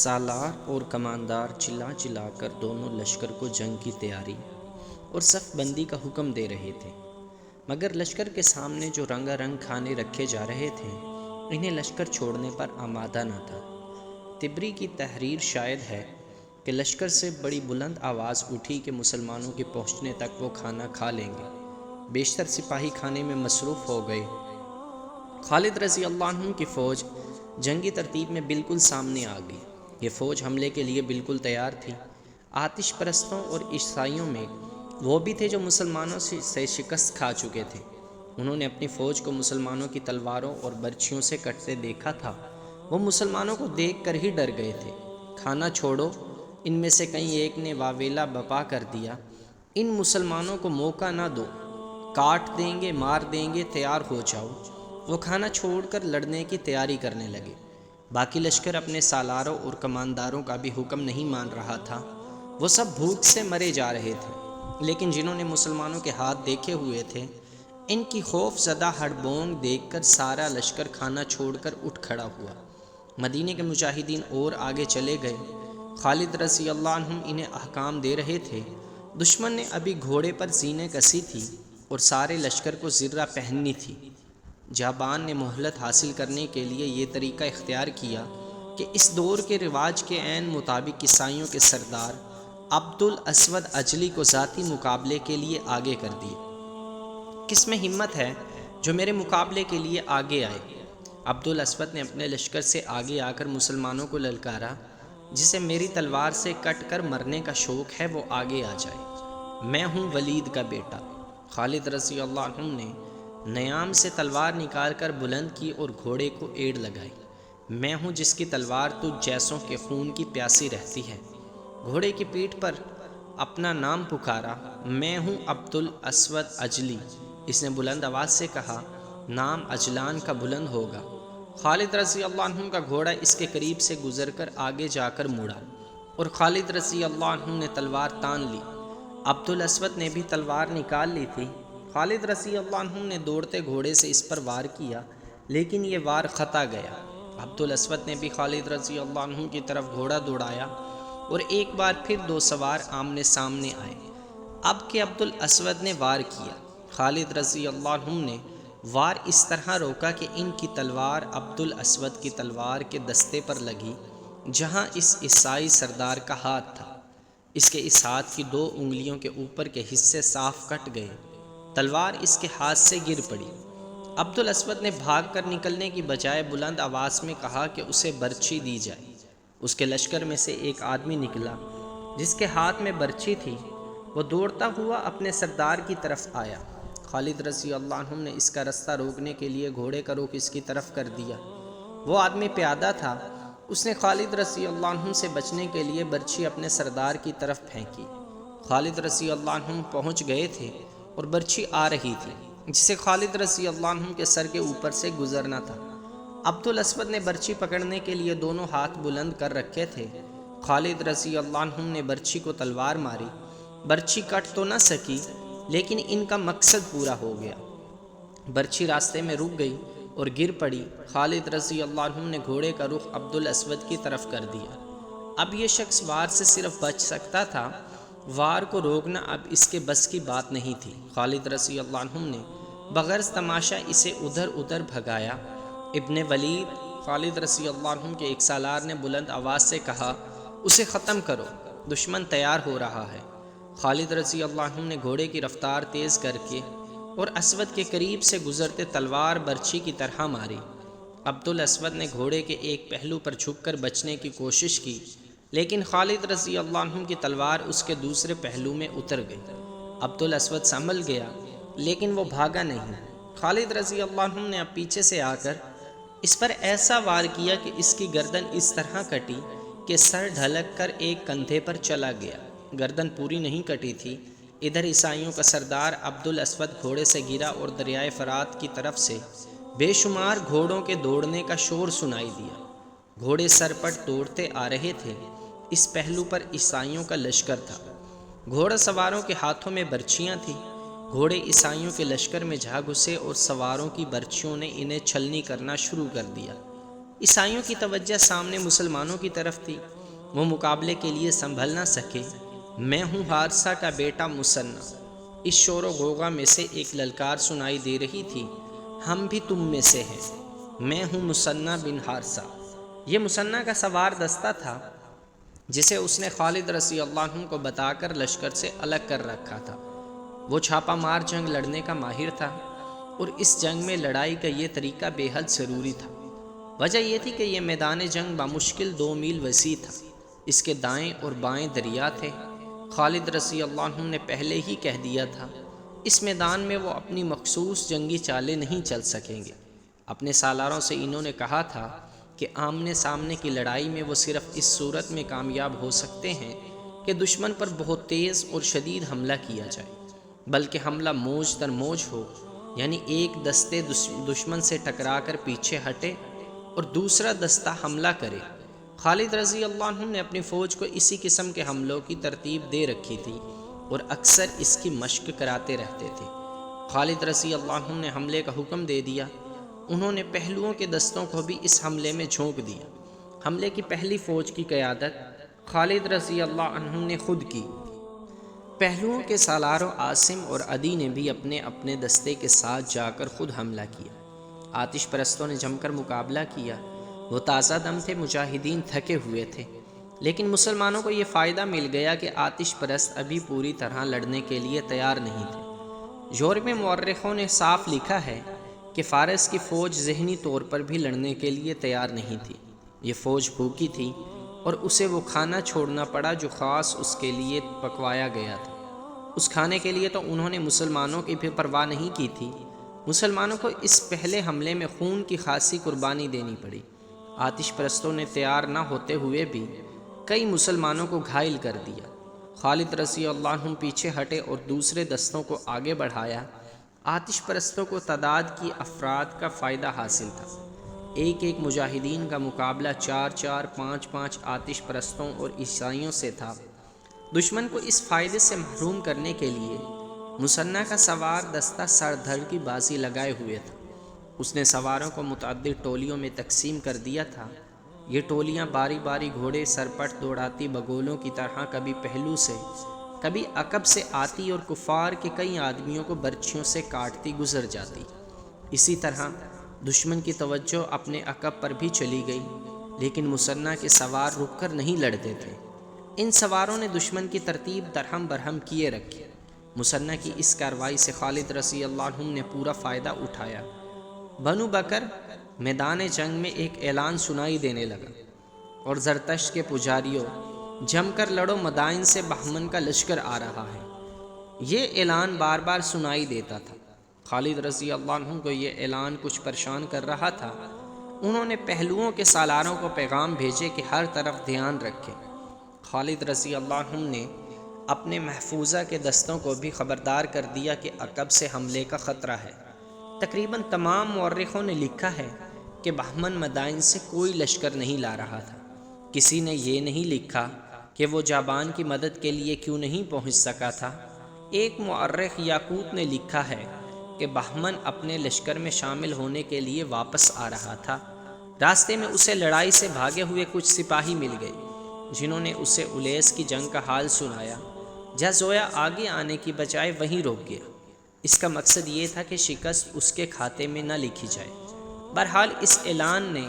سالار اور کماندار چلا چلا کر دونوں لشکر کو جنگ کی تیاری اور صف بندی کا حکم دے رہے تھے، مگر لشکر کے سامنے جو رنگا رنگ کھانے رکھے جا رہے تھے انہیں لشکر چھوڑنے پر آمادہ نہ تھا۔ تبری کی تحریر شاید ہے کہ لشکر سے بڑی بلند آواز اٹھی کہ مسلمانوں کے پہنچنے تک وہ کھانا کھا لیں گے۔ بیشتر سپاہی کھانے میں مصروف ہو گئے۔ خالد رضی اللہ عنہ کی فوج جنگی ترتیب میں بالکل سامنے آ گئی۔ یہ فوج حملے کے لیے بالکل تیار تھی۔ آتش پرستوں اور عیسائیوں میں وہ بھی تھے جو مسلمانوں سے شکست کھا چکے تھے۔ انہوں نے اپنی فوج کو مسلمانوں کی تلواروں اور برچھیوں سے کٹتے دیکھا تھا۔ وہ مسلمانوں کو دیکھ کر ہی ڈر گئے تھے۔ کھانا چھوڑو، ان میں سے کئی ایک نے واویلا بپا کر دیا، ان مسلمانوں کو موقع نہ دو، کاٹ دیں گے، مار دیں گے، تیار ہو جاؤ۔ وہ کھانا چھوڑ کر لڑنے کی تیاری کرنے لگے۔ باقی لشکر اپنے سالاروں اور کمانداروں کا بھی حکم نہیں مان رہا تھا۔ وہ سب بھوک سے مرے جا رہے تھے، لیکن جنہوں نے مسلمانوں کے ہاتھ دیکھے ہوئے تھے ان کی خوف زدہ ہڑبونگ دیکھ کر سارا لشکر کھانا چھوڑ کر اٹھ کھڑا ہوا۔ مدینے کے مجاہدین اور آگے چلے گئے۔ خالد رضی اللہ عنہ انہیں احکام دے رہے تھے۔ دشمن نے ابھی گھوڑے پر زینے کسی تھی اور سارے لشکر کو زرہ پہننی تھی۔ جابان نے مہلت حاصل کرنے کے لیے یہ طریقہ اختیار کیا کہ اس دور کے رواج کے عین مطابق عیسائیوں کے سردار عبد الاسود عجلی کو ذاتی مقابلے کے لیے آگے کر دیے۔ کس میں ہمت ہے جو میرے مقابلے کے لیے آگے آئے؟ عبد الاسود نے اپنے لشکر سے آگے آ کر مسلمانوں کو للکارا، جسے میری تلوار سے کٹ کر مرنے کا شوق ہے وہ آگے آ جائے۔ میں ہوں ولید کا بیٹا۔ خالد رضی اللہ عنہ نے نیام سے تلوار نکال کر بلند کی اور گھوڑے کو ایڑ لگائی۔ میں ہوں جس کی تلوار تجھ جیسوں کے خون کی پیاسی رہتی ہے۔ گھوڑے کی پیٹھ پر اپنا نام پکارا، میں ہوں عبد الاسود عجلی۔ اس نے بلند آواز سے کہا، نام اجلان کا بلند ہوگا۔ خالد رضی اللہ عنہ کا گھوڑا اس کے قریب سے گزر کر آگے جا کر مڑا اور خالد رضی اللہ عنہ نے تلوار تان لی۔ عبد الاسود نے بھی تلوار نکال لی تھی۔ خالد رضی اللہ عنہ نے دوڑتے گھوڑے سے اس پر وار کیا، لیکن یہ وار خطا گیا۔ عبد الاسود نے بھی خالد رضی اللہ عنہ کی طرف گھوڑا دوڑایا اور ایک بار پھر دو سوار آمنے سامنے آئے۔ اب کہ عبد الاسود نے وار کیا، خالد رضی اللہ عنہ نے وار اس طرح روکا کہ ان کی تلوار عبد الاسود کی تلوار کے دستے پر لگی جہاں اس عیسائی سردار کا ہاتھ تھا۔ اس کے اس ہاتھ کی دو انگلیوں کے اوپر کے حصے صاف کٹ گئے۔ تلوار اس کے ہاتھ سے گر پڑی۔ عبد الاسود نے بھاگ کر نکلنے کی بجائے بلند آواز میں کہا کہ اسے برچھی دی جائے۔ اس کے لشکر میں سے ایک آدمی نکلا جس کے ہاتھ میں برچھی تھی۔ وہ دوڑتا ہوا اپنے سردار کی طرف آیا۔ خالد رضی اللہ عنہ نے اس کا رستہ روکنے کے لیے گھوڑے کا رخ اس کی طرف کر دیا۔ وہ آدمی پیادہ تھا۔ اس نے خالد رضی اللہ عنہ سے بچنے کے لیے برچھی اپنے سردار کی طرف پھینکی۔ خالد رضی اللہ عنہ پہنچ گئے تھے اور برچھی آ رہی تھی جسے خالد رضی اللہ عنہ کے سر کے اوپر سے گزرنا تھا۔ عبد الاسود نے برچھی پکڑنے کے لیے دونوں ہاتھ بلند کر رکھے تھے۔ خالد رضی اللہ عنہ نے برچھی کو تلوار ماری۔ برچھی کٹ تو نہ سکی، لیکن ان کا مقصد پورا ہو گیا۔ برچھی راستے میں رک گئی اور گر پڑی۔ خالد رضی اللہ عنہ نے گھوڑے کا رخ عبد الاسود کی طرف کر دیا۔ اب یہ شخص وار سے صرف بچ سکتا تھا، وار کو روکنا اب اس کے بس کی بات نہیں تھی۔ خالد رضی اللہ عنہ نے بغرض تماشا اسے ادھر ادھر بھگایا۔ ابن ولید، خالد رضی اللہ عنہ کے ایک سالار نے بلند آواز سے کہا، اسے ختم کرو، دشمن تیار ہو رہا ہے۔ خالد رضی اللہ عنہ نے گھوڑے کی رفتار تیز کر کے اور اسود کے قریب سے گزرتے تلوار برچھی کی طرح ماری۔ عبد الاسود نے گھوڑے کے ایک پہلو پر جھک کر بچنے کی کوشش کی، لیکن خالد رضی اللہ عنہ کی تلوار اس کے دوسرے پہلو میں اتر گئی۔ عبد الاسود سنبھل گیا، لیکن وہ بھاگا نہیں۔ خالد رضی اللہ عنہ نے اب پیچھے سے آ کر اس پر ایسا وار کیا کہ اس کی گردن اس طرح کٹی کہ سر ڈھلک کر ایک کندھے پر چلا گیا۔ گردن پوری نہیں کٹی تھی۔ ادھر عیسائیوں کا سردار عبد الاسود گھوڑے سے گرا اور دریائے فرات کی طرف سے بے شمار گھوڑوں کے دوڑنے کا شور سنائی دیا۔ گھوڑے سرپٹ دوڑتے آ رہے تھے۔ اس پہلو پر عیسائیوں کا لشکر تھا۔ گھوڑا سواروں کے ہاتھوں میں برچھیاں تھیں۔ گھوڑے عیسائیوں کے لشکر میں جا گھسے اور سواروں کی برچھیوں نے انہیں چھلنی کرنا شروع کر دیا۔ عیسائیوں کی توجہ سامنے مسلمانوں کی طرف تھی۔ وہ مقابلے کے لیے سنبھل نہ سکے۔ میں ہوں حارثہ کا بیٹا مثنیٰ۔ اس شور و غوغا میں سے ایک للکار سنائی دے رہی تھی، ہم بھی تم میں سے ہیں، میں ہوں مثنیٰ بن حارثہ۔ یہ مثنیٰ کا سوار دستہ تھا جسے اس نے خالد رضی اللہ عنہ کو بتا کر لشکر سے الگ کر رکھا تھا۔ وہ چھاپا مار جنگ لڑنے کا ماہر تھا اور اس جنگ میں لڑائی کا یہ طریقہ بے حد ضروری تھا۔ وجہ یہ تھی کہ یہ میدان جنگ بمشکل 2 میل وسیع تھا۔ اس کے دائیں اور بائیں دریا تھے۔ خالد رضی اللہ عنہ نے پہلے ہی کہہ دیا تھا اس میدان میں وہ اپنی مخصوص جنگی چالیں نہیں چل سکیں گے۔ اپنے سالاروں سے انہوں نے کہا تھا کہ آمنے سامنے کی لڑائی میں وہ صرف اس صورت میں کامیاب ہو سکتے ہیں کہ دشمن پر بہت تیز اور شدید حملہ کیا جائے، بلکہ حملہ موج در موج ہو، یعنی ایک دستے دشمن سے ٹکرا کر پیچھے ہٹے اور دوسرا دستہ حملہ کرے۔ خالد رضی اللہ عنہ نے اپنی فوج کو اسی قسم کے حملوں کی ترتیب دے رکھی تھی اور اکثر اس کی مشق کراتے رہتے تھے۔ خالد رضی اللہ عنہ نے حملے کا حکم دے دیا۔ انہوں نے پہلوؤں کے دستوں کو بھی اس حملے میں جھونک دیا۔ حملے کی پہلی فوج کی قیادت خالد رضی اللہ عنہ نے خود کی۔ پہلوؤں کے سالاروں عاصم اور عدی نے بھی اپنے اپنے دستے کے ساتھ جا کر خود حملہ کیا۔ آتش پرستوں نے جم کر مقابلہ کیا۔ وہ تازہ دم تھے، مجاہدین تھکے ہوئے تھے، لیکن مسلمانوں کو یہ فائدہ مل گیا کہ آتش پرست ابھی پوری طرح لڑنے کے لیے تیار نہیں تھے۔ یورپی مورخوں نے صاف لکھا ہے کہ فارس کی فوج ذہنی طور پر بھی لڑنے کے لیے تیار نہیں تھی۔ یہ فوج بھوکی تھی اور اسے وہ کھانا چھوڑنا پڑا جو خاص اس کے لیے پکوایا گیا تھا۔ اس کھانے کے لیے تو انہوں نے مسلمانوں کی بھی پرواہ نہیں کی تھی۔ مسلمانوں کو اس پہلے حملے میں خون کی خاصی قربانی دینی پڑی۔ آتش پرستوں نے تیار نہ ہوتے ہوئے بھی کئی مسلمانوں کو گھائل کر دیا۔ خالد رضی اللہ عنہ پیچھے ہٹے اور دوسرے دستوں کو آگے بڑھایا۔ آتش پرستوں کو تعداد کی افراد کا فائدہ حاصل تھا۔ ایک ایک مجاہدین کا مقابلہ 4 5 آتش پرستوں اور عیسائیوں سے تھا۔ دشمن کو اس فائدے سے محروم کرنے کے لیے مثنیٰ کا سوار دستہ سر دھڑ کی بازی لگائے ہوئے تھا۔ اس نے سواروں کو متعدد ٹولیوں میں تقسیم کر دیا تھا۔ یہ ٹولیاں باری باری گھوڑے سرپٹ دوڑاتی بگولوں کی طرح کبھی پہلو سے کبھی عقب سے آتی اور کفار کے کئی آدمیوں کو برچھیوں سے کاٹتی گزر جاتی۔ اسی طرح دشمن کی توجہ اپنے عقب پر بھی چلی گئی، لیکن مثنیٰ کے سوار رک کر نہیں لڑتے تھے۔ ان سواروں نے دشمن کی ترتیب درہم برہم کیے رکھی۔ مثنیٰ کی اس کارروائی سے خالد رضی اللہ عنہ نے پورا فائدہ اٹھایا۔ بنو بکر میدان جنگ میں ایک اعلان سنائی دینے لگا، اور زرتشت کے پجاریوں جم کر لڑو، مدائن سے بہمن کا لشکر آ رہا ہے۔ یہ اعلان بار بار سنائی دیتا تھا۔ خالد رضی اللہ عنہ کو یہ اعلان کچھ پریشان کر رہا تھا۔ انہوں نے پہلوؤں کے سالاروں کو پیغام بھیجے کہ ہر طرف دھیان رکھیں۔ خالد رضی اللہ عنہ نے اپنے محفوظہ کے دستوں کو بھی خبردار کر دیا کہ عقب سے حملے کا خطرہ ہے۔ تقریباً تمام مورخوں نے لکھا ہے کہ بہمن مدائن سے کوئی لشکر نہیں لا رہا تھا۔ کسی نے یہ نہیں لکھا کہ وہ جابان کی مدد کے لیے کیوں نہیں پہنچ سکا تھا۔ ایک مورخ یاقوت نے لکھا ہے کہ بہمن اپنے لشکر میں شامل ہونے کے لیے واپس آ رہا تھا۔ راستے میں اسے لڑائی سے بھاگے ہوئے کچھ سپاہی مل گئے، جنہوں نے اسے الیس کی جنگ کا حال سنایا۔ جزویہ آگے آنے کی بجائے وہیں روک گیا۔ اس کا مقصد یہ تھا کہ شکست اس کے کھاتے میں نہ لکھی جائے۔ بہرحال اس اعلان نے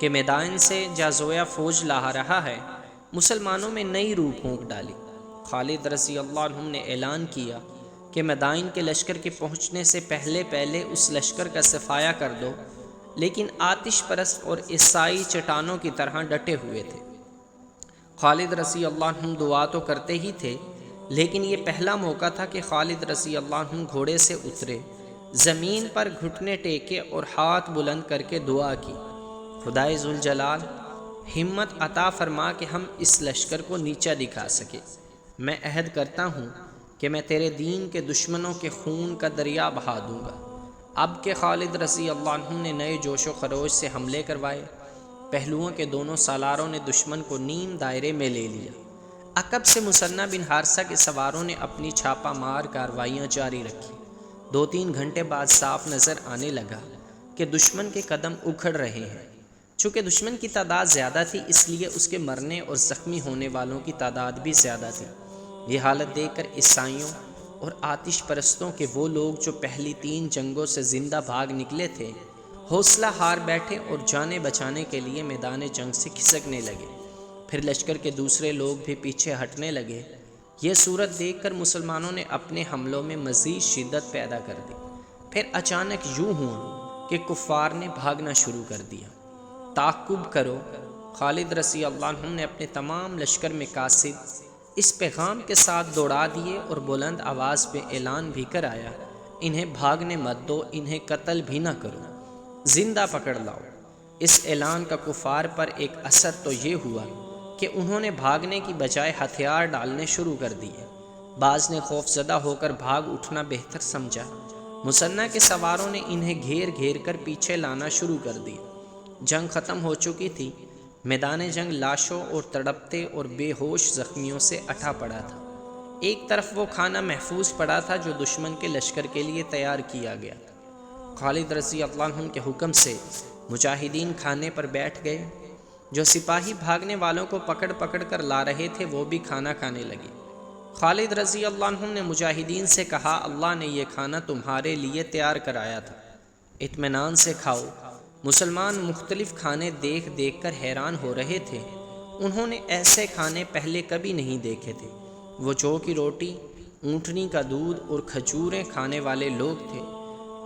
کہ میدان سے جزویہ فوج لا رہا ہے، مسلمانوں میں نئی روح پھونک ڈالی۔ خالد رضی اللہ عنہ نے اعلان کیا کہ مدائن کے لشکر کے پہنچنے سے پہلے اس لشکر کا صفایا کر دو، لیکن آتش پرست اور عیسائی چٹانوں کی طرح ڈٹے ہوئے تھے۔ خالد رضی اللہ عنہ دعا تو کرتے ہی تھے، لیکن یہ پہلا موقع تھا کہ خالد رضی اللہ عنہ گھوڑے سے اترے، زمین پر گھٹنے ٹیکے اور ہاتھ بلند کر کے دعا کی، خدائے ذوالجلال ہمت عطا فرما کہ ہم اس لشکر کو نیچا دکھا سکے۔ میں عہد کرتا ہوں کہ میں تیرے دین کے دشمنوں کے خون کا دریا بہا دوں گا۔ اب کہ خالد رضی اللہ عنہ نے نئے جوش و خروش سے حملے کروائے، پہلوؤں کے دونوں سالاروں نے دشمن کو نیم دائرے میں لے لیا۔ عقب سے مثنیٰ بن حارثہ کے سواروں نے اپنی چھاپا مار کارروائیاں جاری رکھی۔ 2-3 گھنٹے بعد صاف نظر آنے لگا کہ دشمن کے قدم اکھڑ رہے ہیں۔ چونکہ دشمن کی تعداد زیادہ تھی اس لیے اس کے مرنے اور زخمی ہونے والوں کی تعداد بھی زیادہ تھی۔ یہ حالت دیکھ کر عیسائیوں اور آتش پرستوں کے وہ لوگ جو پہلی 3 جنگوں سے زندہ بھاگ نکلے تھے حوصلہ ہار بیٹھے اور جانیں بچانے کے لیے میدان جنگ سے کھسکنے لگے۔ پھر لشکر کے دوسرے لوگ بھی پیچھے ہٹنے لگے۔ یہ صورت دیکھ کر مسلمانوں نے اپنے حملوں میں مزید شدت پیدا کر دی۔ پھر اچانک یوں ہوا کہ کفار نے بھاگنا شروع کر دیا۔ تعقب کرو، خالد رضی اللہ عنہ نے اپنے تمام لشکر میں قاصد اس پیغام کے ساتھ دوڑا دیے اور بلند آواز پہ اعلان بھی کرایا، انہیں بھاگنے مت دو، انہیں قتل بھی نہ کرو، زندہ پکڑ لاؤ۔ اس اعلان کا کفار پر ایک اثر تو یہ ہوا کہ انہوں نے بھاگنے کی بجائے ہتھیار ڈالنے شروع کر دیے۔ بعض نے خوف زدہ ہو کر بھاگ اٹھنا بہتر سمجھا۔ مثنیٰ کے سواروں نے انہیں گھیر گھیر کر پیچھے لانا شروع کر دیا۔ جنگ ختم ہو چکی تھی۔ میدان جنگ لاشوں اور تڑپتے اور بے ہوش زخمیوں سے اٹھا پڑا تھا۔ ایک طرف وہ کھانا محفوظ پڑا تھا جو دشمن کے لشکر کے لیے تیار کیا گیا تھا۔ خالد رضی اللہ عنہ کے حکم سے مجاہدین کھانے پر بیٹھ گئے۔ جو سپاہی بھاگنے والوں کو پکڑ پکڑ کر لا رہے تھے وہ بھی کھانا کھانے لگے۔ خالد رضی اللہ عنہ نے مجاہدین سے کہا، اللہ نے یہ کھانا تمہارے لیے تیار کرایا تھا، اطمینان سے کھاؤ۔ مسلمان مختلف کھانے دیکھ دیکھ کر حیران ہو رہے تھے۔ انہوں نے ایسے کھانے پہلے کبھی نہیں دیکھے تھے۔ وہ جو کی روٹی، اونٹنی کا دودھ اور کھجوریں کھانے والے لوگ تھے۔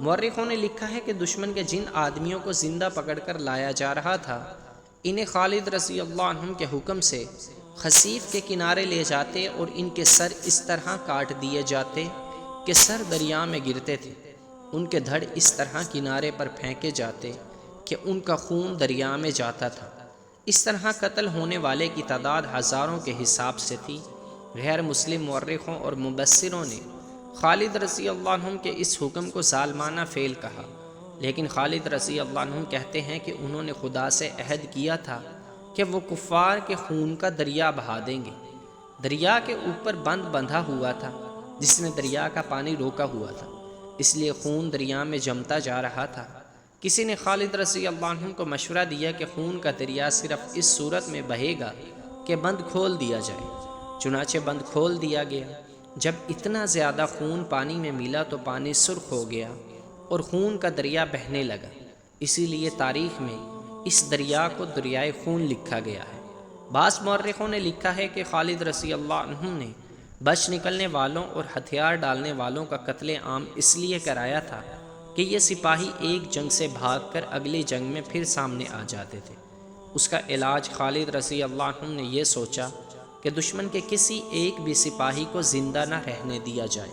مورخوں نے لکھا ہے کہ دشمن کے جن آدمیوں کو زندہ پکڑ کر لایا جا رہا تھا انہیں خالد رضی اللہ عنہ کے حکم سے خصیف کے کنارے لے جاتے اور ان کے سر اس طرح کاٹ دیے جاتے کہ سر دریا میں گرتے تھے۔ ان کے دھڑ اس طرح کنارے پر پھینکے جاتے کہ ان کا خون دریا میں جاتا تھا۔ اس طرح قتل ہونے والے کی تعداد ہزاروں کے حساب سے تھی۔ غیر مسلم مورخوں اور مبصروں نے خالد رضی اللہ عنہ کے اس حکم کو ظالمانہ فعل کہا، لیکن خالد رضی اللہ عنہ کہتے ہیں کہ انہوں نے خدا سے عہد کیا تھا کہ وہ کفار کے خون کا دریا بہا دیں گے۔ دریا کے اوپر بند بندھا ہوا تھا جس نے دریا کا پانی روکا ہوا تھا، اس لیے خون دریا میں جمتا جا رہا تھا۔ کسی نے خالد رضی اللہ عنہ کو مشورہ دیا کہ خون کا دریا صرف اس صورت میں بہے گا کہ بند کھول دیا جائے۔ چنانچہ بند کھول دیا گیا۔ جب اتنا زیادہ خون پانی میں ملا تو پانی سرخ ہو گیا اور خون کا دریا بہنے لگا، اسی لیے تاریخ میں اس دریا کو دریائے خون لکھا گیا ہے۔ بعض مورخوں نے لکھا ہے کہ خالد رضی اللہ عنہ نے بچ نکلنے والوں اور ہتھیار ڈالنے والوں کا قتل عام اس لیے کرایا تھا کہ یہ سپاہی ایک جنگ سے بھاگ کر اگلی جنگ میں پھر سامنے آ جاتے تھے۔ اس کا علاج خالد رضی اللہ عنہ نے یہ سوچا کہ دشمن کے کسی ایک بھی سپاہی کو زندہ نہ رہنے دیا جائے۔